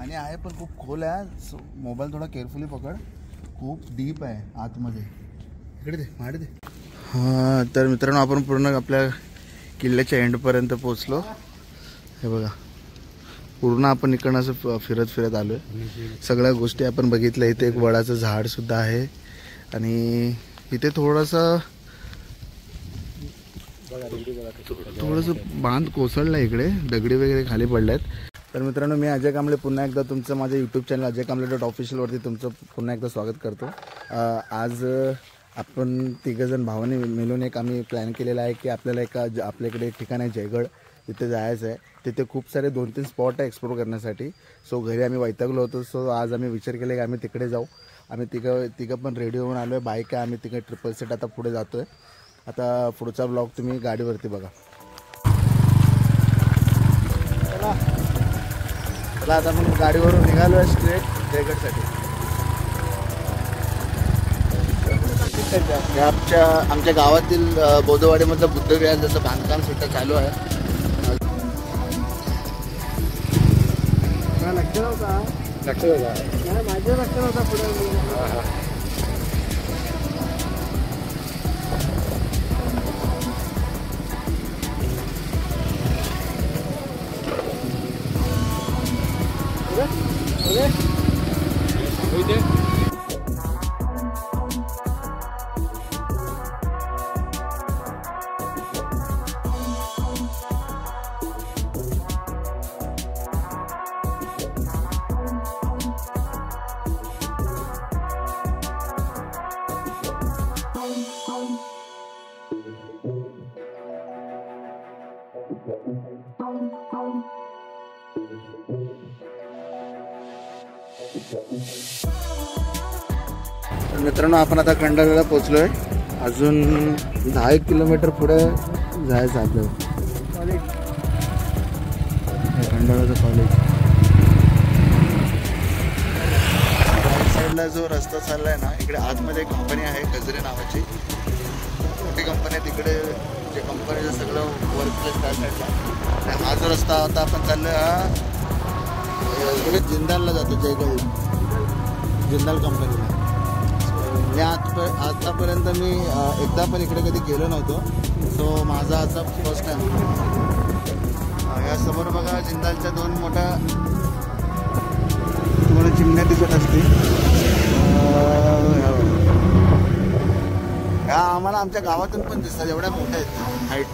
पाणी आहे पण खूप खोल आहे. मोबाईल थोडा केअरफुली पकड, खूप डीप आहे आतमध्ये. इकडे दे, माडे दे. हां, तर मित्रांनो आपण पूर्ण आपल्या किल्ल्याच्या एंडपर्यंत पोचलो. हे बघा, पूर्ण आपण इकडनं असं फिरत फिरत आलो आहे. सगळ्या गोष्टी आपण बघितल्या. इथे एक वडाचं झाडसुद्धा आहे आणि इथे थोडंसं बांध कोसळला, इकडे दगडी वगैरे खाली पडल्यात. तर मित्रांनो मी अजय कांबळे पुन्हा एकदा तुमचं माझ्या यूट्यूब चॅनल अजय कांबळे .officialवरती तुमचं पुन्हा एकदा स्वागत करतो. आज आपण तिघंजण भावाने मिळून एक आम्ही प्लॅन केलेला आहे की आपल्याला आपल्याकडे एक ठिकाण आहे जयगड, तिथे जायचं आहे. तिथे खूप सारे 2-3 स्पॉट आहे एक्सप्लोर करण्यासाठी. सो घरी आम्ही वैतागलो होतो. सो आज आम्ही विचार केला की आम्ही तिकडे जाऊ. आम्ही तिघं पण रेडी होऊन आलो आहे. बाईक आहे, आम्ही तिकडे ट्रिपल सेट आता पुढे जातो आहे. आता पुढचा ब्लॉग तुम्ही गाडीवरती बघा. चला आता आपण गाडीवरून निघालो आहे स्ट्रेट जयगडसाठी. आमच्या गावातील बोधवाडीमधलं बुद्धविहार जसं बांधकाम सुद्धा चालू आहे. लक्ष नव्हता माझ्या लक्ष नव्हता पुढे. मित्रांनो आपण आता खंडाळ्याला पोहोचलो आहे. अजून 10 किलोमीटर पुढे जायचं आपल्याला. खंडाळ्याचं कॉलेज राईट साईडला जो रस्ता चाललाय ना, इकडे आतमध्ये एक कंपनी आहे गजरे नावाची, मोठी कंपनी आहे. तिकडे जे कंपनीचं सगळं वर्क प्लेस त्या साईडला. आणि हा जो रस्ता आता आपण चाललोय हा जिंदालला जातो, जयगड जिंदाल कंपनीला. आतापर्यंत मी एकदा पण इकडे कधी गेलो नव्हतो. सो माझा असा फर्स्ट टाइम. यासमोर बघा जिंदालच्या 2 मोठ्या तुम्हाला चिमण्या दिसत असतील. ह्या आम्हाला आमच्या गावातून पण दिसतात, एवढ्या मोठ्या आहेत हाईट.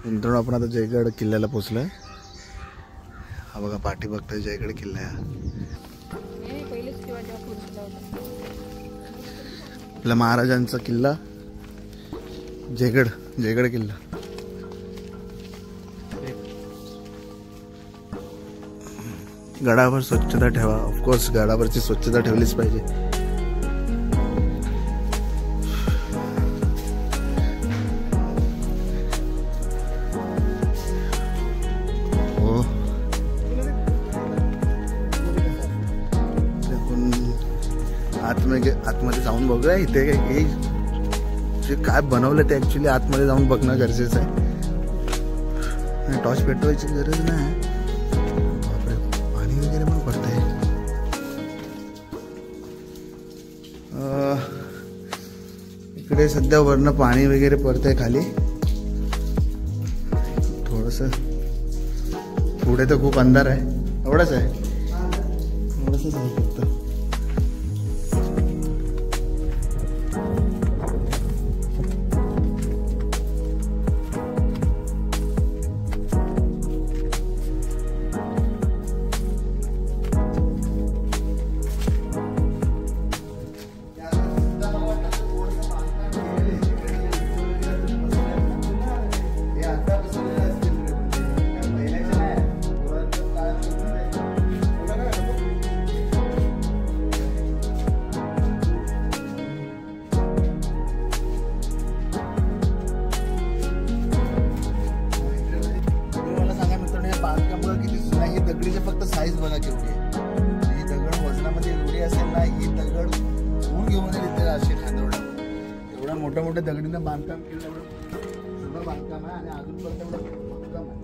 मित्रांनो आपण आता जयगड किल्ल्याला पोचलोय. हा बघा पाठी बघताय जयगड किल्ला. आपल्या महाराजांचा किल्ला जयगड किल्ला. गडावर स्वच्छता ठेवा. ऑफकोर्स गडावरची स्वच्छता ठेवलीच पाहिजे. आतमध्ये जाऊन बघूया इथे जे काय बनवलं ते ऍक्च्युली आतमध्ये जाऊन बघणं गरजेचं आहे. टॉर्च पेटवायची गरज नाही. पाणी वगैरे पण पडतंय. इकडे सध्या वरनं पाणी वगैरे पडतंय खाली. थोडस पुढे तर खूप अंधार आहे. एवढंच आहे, एवढंच आहे फक्त. मोठ्या मोठ्या दगडीनं बांधकाम केलं, सगळं बांधकाम आहे आणि अजूनपर्यंत एवढं बांधकाम आहे.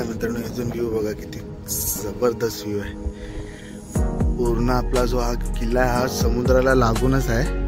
मित्रांनो इथून व्ह्यू बघा किती जबरदस्त व्ह्यू आहे. पूर्ण आपला जो हा किल्ला आहे हा समुद्राला लागूनच आहे.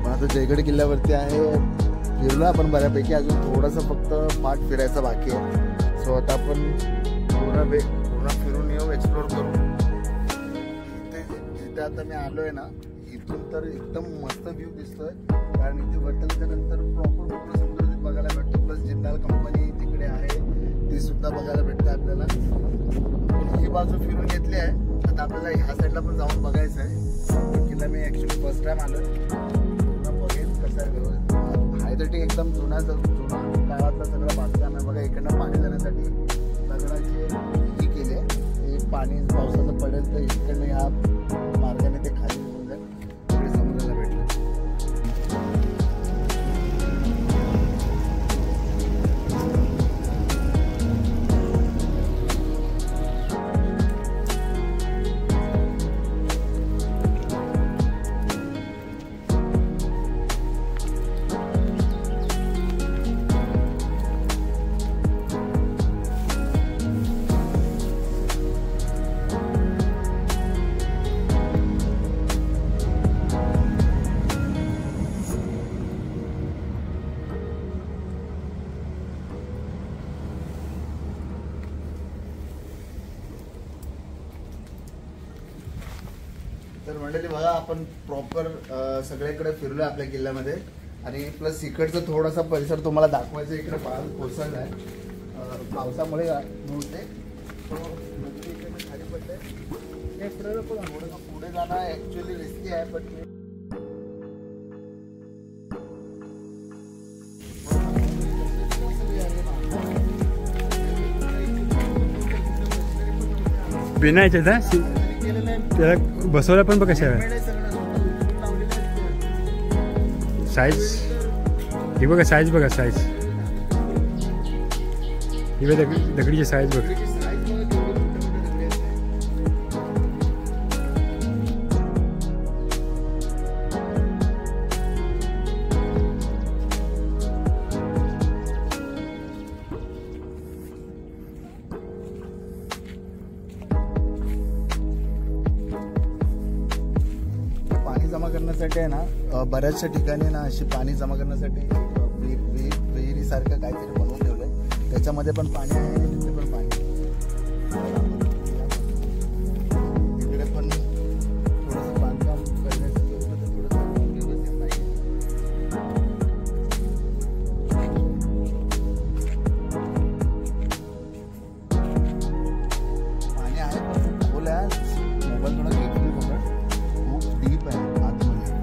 आता जयगड किल्ल्यावरती आहे, फिरलो आपण बऱ्यापैकी, अजून थोडासा फक्त पाठ फिरायचा बाकी आहे. सो आता आपण पूर्ण फिरून येऊ, एक्सप्लोर करू. जिथे आता मी आलोय ना, इथून तर एकदम मस्त व्ह्यू दिसतोय, कारण इथे वरच्या नंतर प्रॉपर पूर्ण समुद्र बघायला भेटतो. प्लस जिंदाल कंपनी तिकडे आहे, ती सुद्धा बघायला भेटते आपल्याला. ही बाजू फिरून घेतली आहे, आता आपल्याला ह्या साईडला पण जाऊन बघायचं आहे. किल्ला मी ऍक्च्युली फर्स्ट टाइम आलोय, बघेन कसं आहे. ते एकदम जुना काळातलं सगळं बांधकाम आहे बघा. इकडनं पाणी जाण्यासाठी दगडाची ही केली आहे, ते पाणी पावसाचं पडेल तर इकडनं ह्या मार्गाने ते खाली निघून जाईल, तिकडे समुद्राला भेटलं. तर मंडळी बघा, आपण प्रॉपर सगळीकडे फिरलोय आपल्या किल्ल्यामध्ये, आणि प्लस इकडचा थोडासा परिसर तुम्हाला दाखवायचा. इकडे पाऊस कोसळला आहे पावसामुळे नव्हते, खाली पडले. पुढे जाणं ऍक्च्युअली रिस्की आहे, पण बिनायचे ना त्याला बसवल्या पण बघ कशा साईज. ही बघा साईज, बघा साईज, ही बघा दगडीची साईज बघ. जमा करण्यासाठी आहे ना, बऱ्याचशा ठिकाणी ना अशी पाणी जमा करण्यासाठी विहिरीसारखं काहीतरी बनवून ठेवलंय, त्याच्यामध्ये पण पाणी आहे, तिथे पण पाणी. तिकडे पण थोडंसं बांधकाम करण्यासाठी थोडंसं व्यवस्थित नाही. पाणी आहे पण खूप खोल आहे. मोबाईल थोडा केअरफुली पकड, खूप डीप आहे आतमध्ये.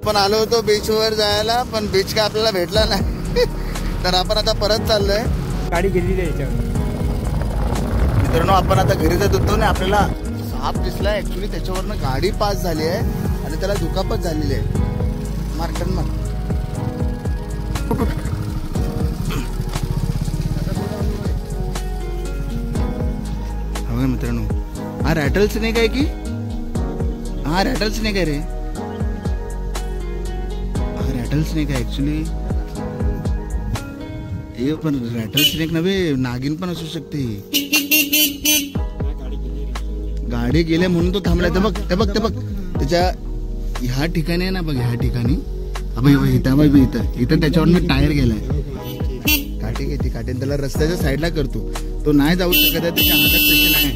आपण आलो होतो बीचवर जायला, पण बीच काय आपल्याला भेटला नाही. तर आपण आता परत चाललोय. गाडी गेलेली आहे याच्यावर. मित्रांनो, आपण आता घरी जात होतो ना, आपल्याला साप दिसला ऍक्च्युली, त्याच्यावरनं गाडी पास झाली आहे आणि त्याला दुखापत झालेली आहे. मार्कन मग मित्रांनो, हा रॅटल स्नेक आहे की? हा रॅटल स्नेक आहे रे, रॅटल स्नेक आहे ऍक्च्युली. हे पण रॅटल स्नेक नव्हे, नागिन पण असू शकते. गाडी गेले म्हणून तो थांबलाय. ते बघ ते बघ ते बघ, त्याच्या ह्या ठिकाणी आहे ना बघ, ह्या ठिकाणी इथं त्याच्यावर टायर गेलाय. काठी घेते काठी त्याला रस्त्याच्या साईडला करतो. तो नाही जाऊ शकत आहे, त्याच्या हातात तशी नाही.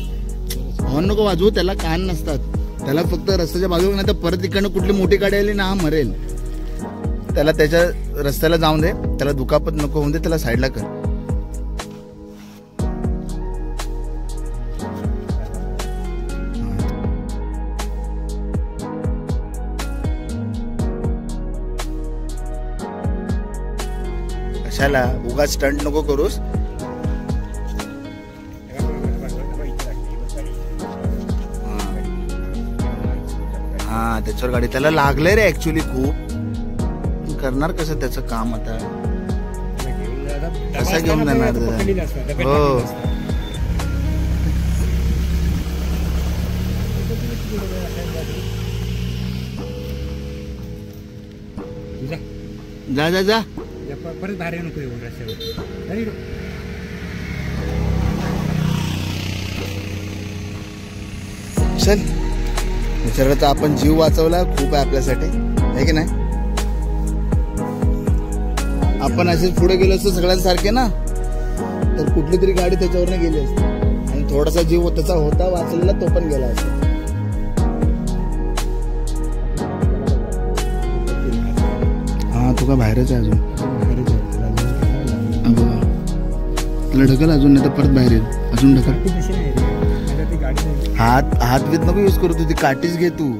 हॉर्न नको वाजवू, त्याला कान नसतात. त्याला फक्त रस्त्याच्या बाजूला नाही तर परत इकडनं कुठली मोठी गाडी आली ना हा मरेल. त्याला त्याच्या रस्त्याला जाऊन दे, त्याला दुखापत नको होऊन दे, त्याला साईडला कर. कशाला उगाच स्टंट नको करूस. हा त्याच्यावर गाडी त्याला लागलंय रे ऍक्च्युली खूप. करणार कसं त्याचं काम आता, कसं घेऊन जाणार. हो जा जा जा परत बाहेर नको येऊ रस्त्यावर. चल विचारलं आपण जीव वाचवला खूप आहे आपल्यासाठी, आहे की नाही. आपण असेच पुढे गेलो असतो सगळ्यांसारखे ना, तर कुठली तरी गाडी त्याच्यावरनं गेली असती आणि थोडासा जीव त्याचा होता वाचलेला तो पण गेला असता. हा तू का बाहेरच आहे अजून. तुला ढकल अजून, नाही तर परत बाहेर येईल. अजून ढकल. हात बीत नको यूज करू, तुझी काठीच घे तू.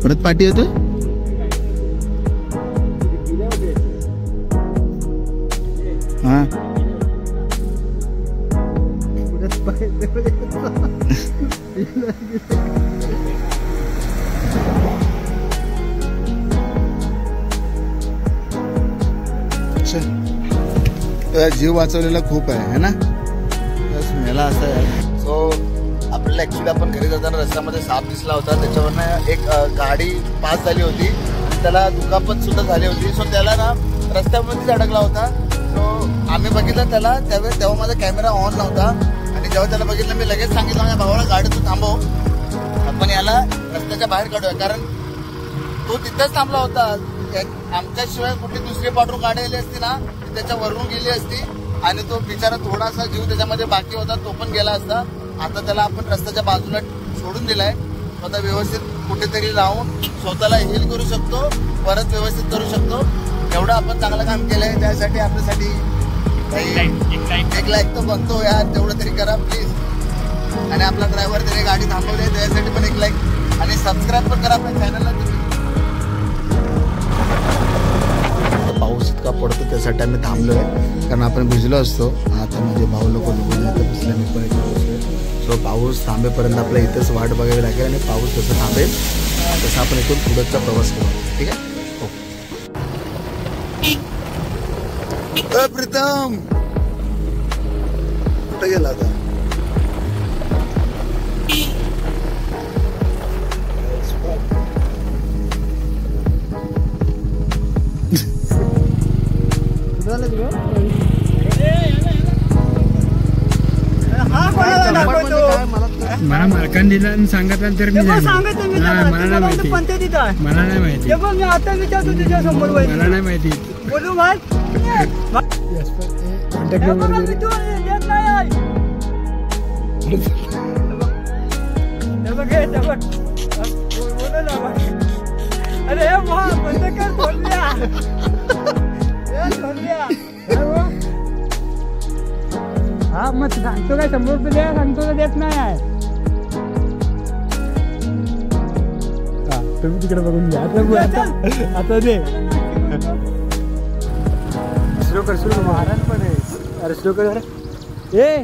परत पाठी येतोय. हा जीव वाचवलेला खूप आहे ना. बस मेला असं आहे. सो आपल्याला ऍक्च्युली आपण घरी जाताना रस्त्यामध्ये साप दिसला होता. त्याच्यावरनं एक गाडी पास झाली होती आणि त्याला दुखापत सुद्धा झाली होती. सो त्याला ना रस्त्यामध्येच अडकला होता. सो आम्ही बघितलं त्याला त्यावेळेस, तेव्हा माझा कॅमेरा ऑन नव्हता आणि जेव्हा त्याला बघितलं मी लगेच सांगितलं माझ्या भावाला गाडी तू थांबव, आपण याला रस्त्याच्या बाहेर काढूया. कारण तो तिथेच थांबला होता. आमच्याशिवाय कुठली दुसरी पाठवून गाडी आली असती ना ती त्याच्या वरून गेली असती आणि तो बिचारा थोडासा जीव त्याच्यामध्ये बाकी होता तो पण गेला असता. आता त्याला आपण रस्त्याच्या बाजूला सोडून दिलाय. आता व्यवस्थित कुठेतरी राहून स्वतःला हील करू शकतो, परत व्यवस्थित करू शकतो. एवढं आपण चांगलं काम केलंय, त्यासाठी आपल्यासाठी एक लाईक तर बनतो यार, तेवढं तरी करा प्लीज. आणि आपला ड्रायव्हर त्याने गाडी थांबवली आहे त्यासाठी पण एक लाईक आणि सबस्क्राईब पण करा आपल्या चॅनलला. पाऊस इतका पडतो त्यासाठी आम्ही थांबलोय, कारण आपण भिजलो असतो. आता म्हणजे भाऊ लोक बसले, मी पण इथे बसलोय. सो पाऊस थांबेपर्यंत आपल्या इथंच वाट बघावी लागेल आणि पाऊस जसं थांबेल तसं आपण इथून पुढचा प्रवास करू. ठीक आहे. प्रीतम कुठे गेला आता. मला मालकान दिला आणि सांगितलं तर मी मला नाही माहिती. मला नाही माहिती. मी आता विचारतो तुझ्या समोर. मला नाही माहिती. बोलू मग कॉन्टॅक्ट नंबर अरे बंद कर. हा मग सांगतो काय 100 रुपये द्या, सांगतो तर देत नाही आहे. तुम्ही तिकडे बघून घ्या. आता दे. स्लो कर महाराज पण आहे. अरे स्लो कर. ए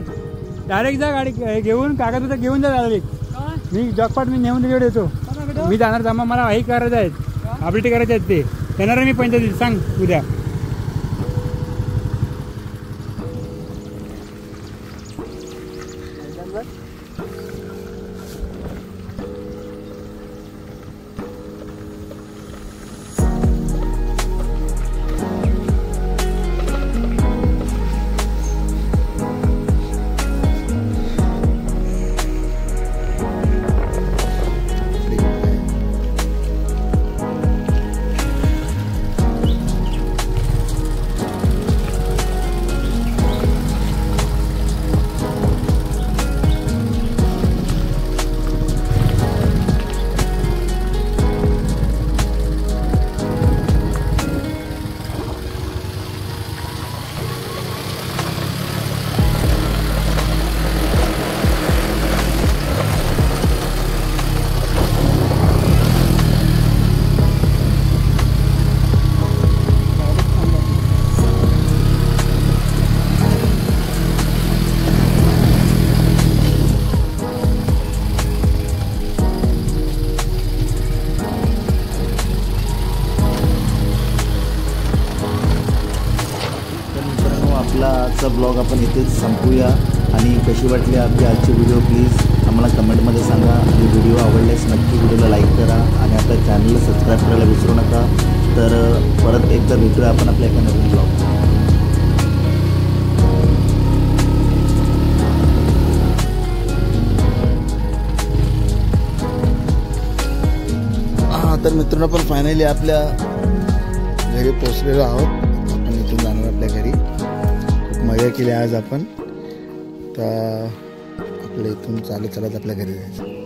डायरेक्ट जा गाडी घेऊन, कागद घेऊन जा डायरेक्ट. मी जॉकपाट मी नेऊन तिकडे येतो. मी जाणार जमा, मला हे करायचं आहेत, अपडेट करायचे आहेत. ते येणार मी 35 सांग उद्या. आजचा ब्लॉग आपण इथेच संपूया आणि कशी वाटली आपली आजची व्हिडिओ प्लीज आम्हाला कमेंटमध्ये सांगा आणि व्हिडिओ आवडल्यास नक्की व्हिडिओला लाईक करा आणि आपल्या चॅनलला सबस्क्राईब करायला विसरू नका. तर परत एकदा भेटूया आपण आपल्या एका नवीन ब्लॉग. तर मित्रांनो आपण फायनली आपल्या घरी पोचलेलो आहोत. आपण इथून जाणार आपल्या घरी. खूप मजा केली आज आपण. तर आपल्या इथून चालत आपल्या घरी जायचं.